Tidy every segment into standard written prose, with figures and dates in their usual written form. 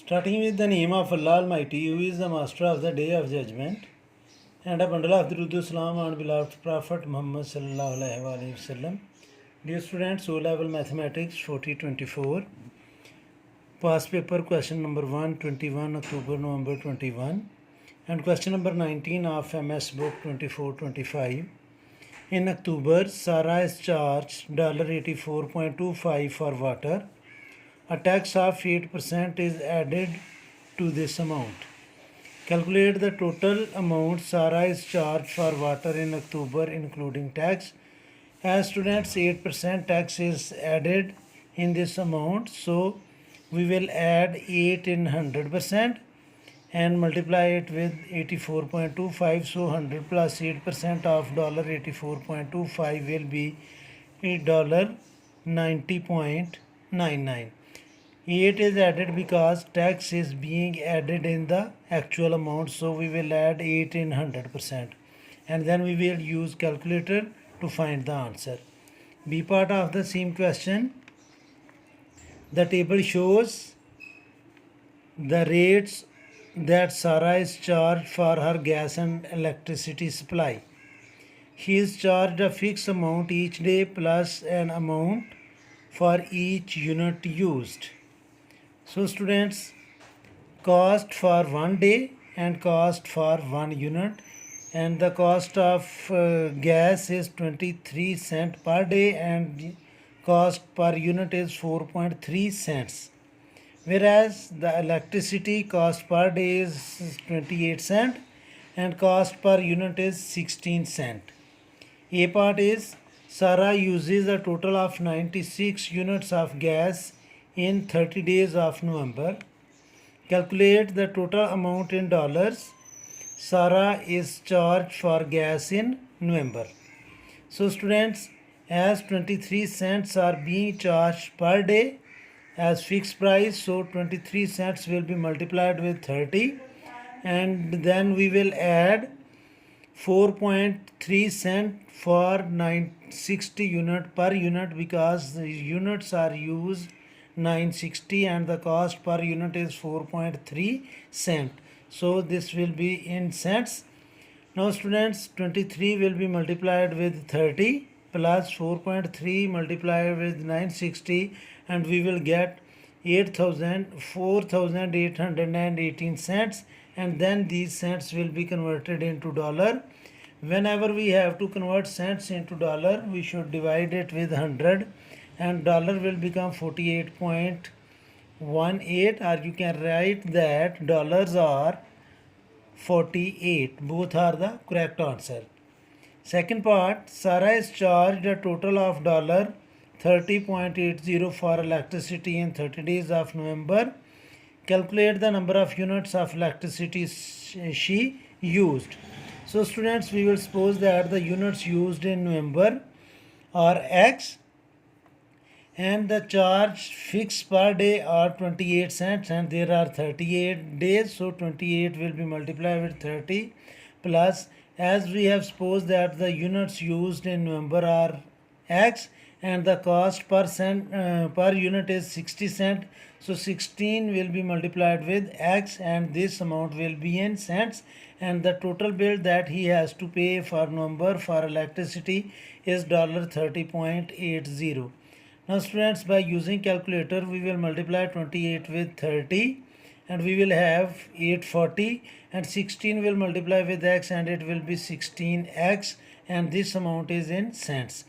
Starting with the name of Allah Almighty, who is the master of the day of judgment, and a bundle of Durud Salam on beloved Prophet Muhammad Sallallahu Alaihi Wasallam. Dear students, O level mathematics 4024, past paper question number 1, 21 October November 21, and question number 19 of MS book 2425. In October, Sarah is charged $84.25 for water. A tax of 8% is added to this amount. Calculate the total amount Sarah is charged for water in October including tax. As students, 8% tax is added in this amount, so we will add 8 in 100% and multiply it with 84.25. So 100 plus 8% of $84.25 will be $90.99. 8 is added because tax is being added in the actual amount, so we will add 8 in 100% and then we will use calculator to find the answer. B part of the same question. The table shows the rates that Sarah is charged for her gas and electricity supply. She is charged a fixed amount each day plus an amount for each unit used. So students, cost for 1 day and cost for 1 unit, and the cost of gas is 23 cents per day and cost per unit is 4.3 cents. Whereas the electricity cost per day is 28 cents and cost per unit is 16 cents. A part is Sarah uses a total of 96 units of gas in 30 days of November. Calculate the total amount in dollars Sarah is charged for gas in November. So students, as 23 cents are being charged per day as fixed price, so 23 cents will be multiplied with 30 and then we will add 4.3 cent for 960 unit per unit because the units are used 960 and the cost per unit is 4.3 cent. So this will be in cents. Now students, 23 will be multiplied with 30 plus 4.3 multiplied with 960 and we will get 4,818 cents, and then these cents will be converted into dollar. Whenever we have to convert cents into dollar, we should divide it with 100 and dollar will become 48.18, or you can write that dollars are 48. Both are the correct answer. Second part, Sarah is charged a total of $30.80 for electricity in 30 days of November. Calculate the number of units of electricity she used. So students, we will suppose that the units used in November are X and the charge fixed per day are 28 cents and there are 38 days, so 28 will be multiplied with 30 plus, as we have supposed that the units used in November are X and the cost per unit is 60 cent, so 16 will be multiplied with X and this amount will be in cents, and the total bill that he has to pay for November for electricity is $30.80. Now students, by using calculator we will multiply 28 with 30 and we will have 840 and 16 will multiply with X and it will be 16X and this amount is in cents.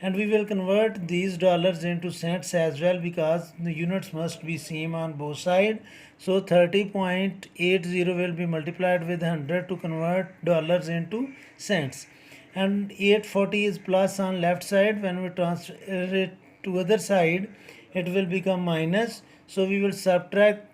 And we will convert these dollars into cents as well because the units must be same on both sides. So 30.80 will be multiplied with 100 to convert dollars into cents. And 840 is plus on left side. When we transfer it to other side, it will become minus. So we will subtract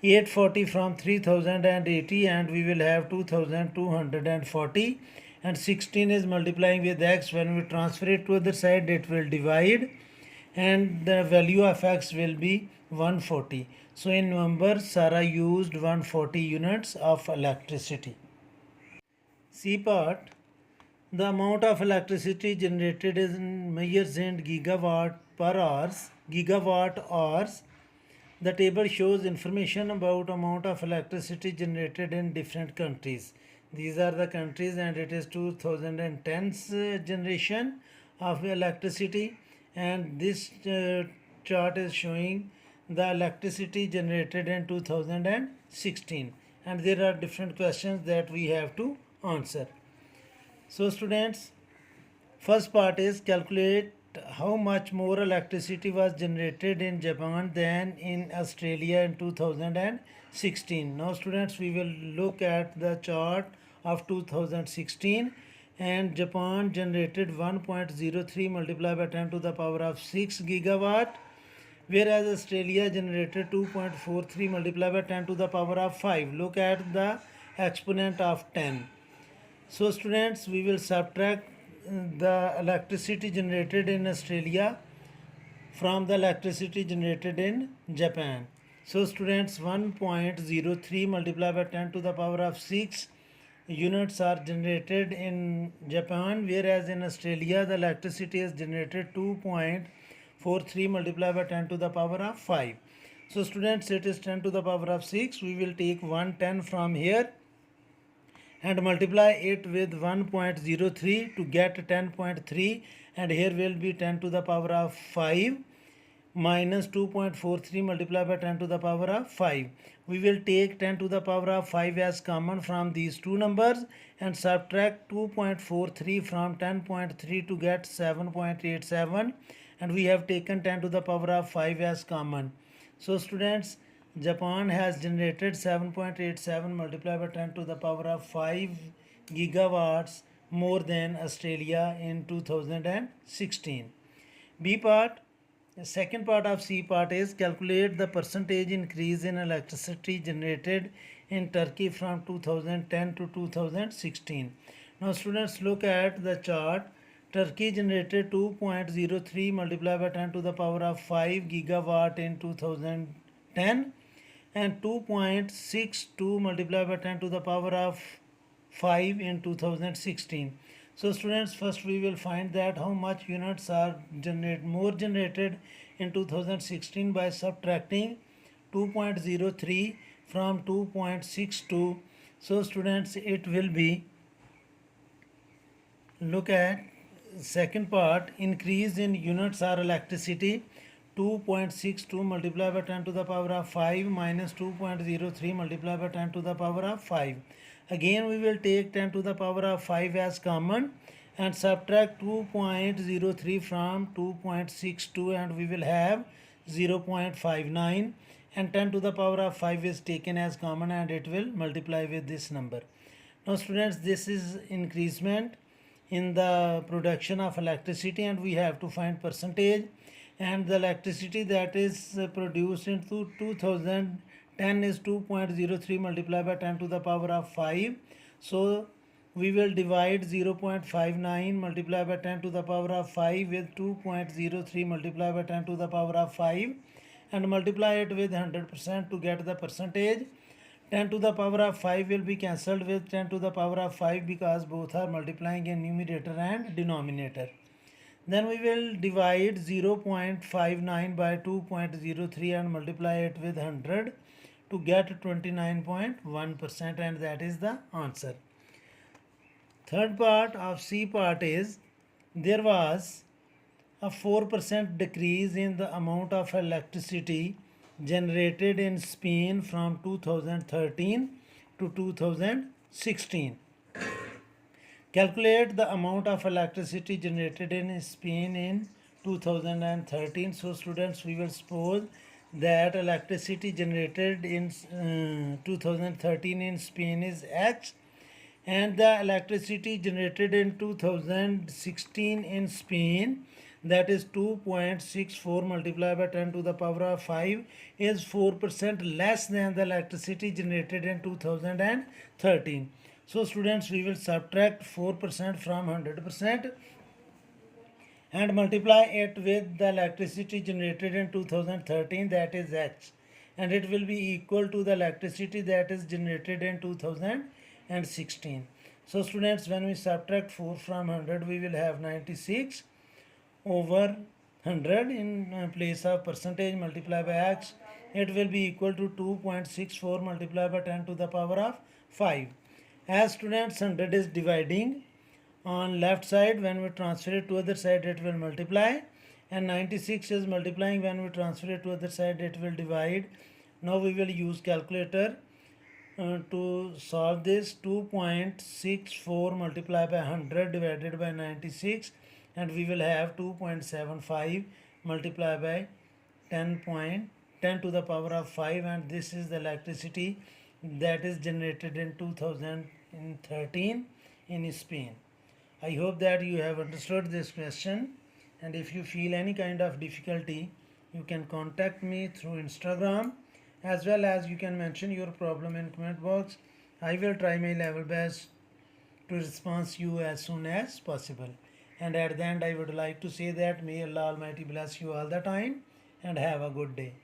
840 from 3080 and we will have 2240, and 16 is multiplying with X. When we transfer it to other side, it will divide and the value of X will be 140. So in November, Sarah used 140 units of electricity. C part. The amount of electricity generated is measured in gigawatt hours. The table shows information about amount of electricity generated in different countries. These are the countries, and it is 2010's generation of electricity, and this chart is showing the electricity generated in 2016, and there are different questions that we have to answer. So students, first part is calculate how much more electricity was generated in Japan than in Australia in 2016. Now students, we will look at the chart of 2016, and Japan generated 1.03 multiplied by 10 to the power of 6 gigawatt, whereas Australia generated 2.43 multiplied by 10 to the power of 5. Look at the exponent of 10. So students, we will subtract the electricity generated in Australia from the electricity generated in Japan. So students, 1.03 multiplied by 10 to the power of 6 units are generated in Japan, whereas in Australia the electricity is generated 2.43 multiplied by 10 to the power of 5. So students, it is 10 to the power of 6. We will take 110 from here and multiply it with 1.03 to get 10.3, and here will be 10 to the power of 5 minus 2.43 multiplied by 10 to the power of 5. We will take 10 to the power of 5 as common from these two numbers and subtract 2.43 from 10.3 to get 7.87, and we have taken 10 to the power of 5 as common. So students, Japan has generated 7.87 multiplied by 10 to the power of 5 gigawatts more than Australia in 2016. B part, the second part of C part is calculate the percentage increase in electricity generated in Turkey from 2010 to 2016. Now students, look at the chart. Turkey generated 2.03 multiplied by 10 to the power of 5 gigawatt in 2010 and 2.62 multiplied by 10 to the power of 5 in 2016. So students, first we will find that how much units are generated in 2016 by subtracting 2.03 from 2.62. So students, it will be, look at second part, increase in units or electricity, 2.62 multiplied by 10 to the power of 5 minus 2.03 multiplied by 10 to the power of 5. Again we will take 10 to the power of 5 as common and subtract 2.03 from 2.62, and we will have 0.59, and 10 to the power of 5 is taken as common and it will multiply with this number. Now students, this is increasement in the production of electricity, and we have to find percentage, and the electricity that is produced in 2010 is 2.03 multiplied by 10 to the power of 5. So we will divide 0.59 multiplied by 10 to the power of 5 with 2.03 multiplied by 10 to the power of 5 and multiply it with 100% to get the percentage. 10 to the power of 5 will be cancelled with 10 to the power of 5 because both are multiplying in numerator and denominator. Then we will divide 0.59 by 2.03 and multiply it with 100 to get 29.1%, and that is the answer. Third part of C part is there was a 4% decrease in the amount of electricity generated in Spain from 2013 to 2016. Calculate the amount of electricity generated in Spain in 2013. So students, we will suppose that electricity generated in 2013 in Spain is H, and the electricity generated in 2016 in Spain, that is 2.64 multiplied by 10 to the power of 5, is 4% less than the electricity generated in 2013. So students, we will subtract 4% from 100% and multiply it with the electricity generated in 2013, that is H, and it will be equal to the electricity that is generated in 2016. So students, when we subtract 4 from 100, we will have 96 over 100 in place of percentage multiplied by X it will be equal to 2.64 multiplied by 10 to the power of 5. As students, 100 is dividing on left side, when we transfer it to other side it will multiply, and 96 is multiplying, when we transfer it to other side it will divide. Now we will use calculator to solve this. 2.64 multiplied by 100 divided by 96, and we will have 2.75 multiplied by 10 to the power of 5, and this is the electricity that is generated in 2013 in Spain. I hope that you have understood this question, and if you feel any kind of difficulty you can contact me through Instagram, as well as you can mention your problem in comment box. I will try my level best to respond to you as soon as possible. And at the end I would like to say that may Allah Almighty bless you all the time and have a good day.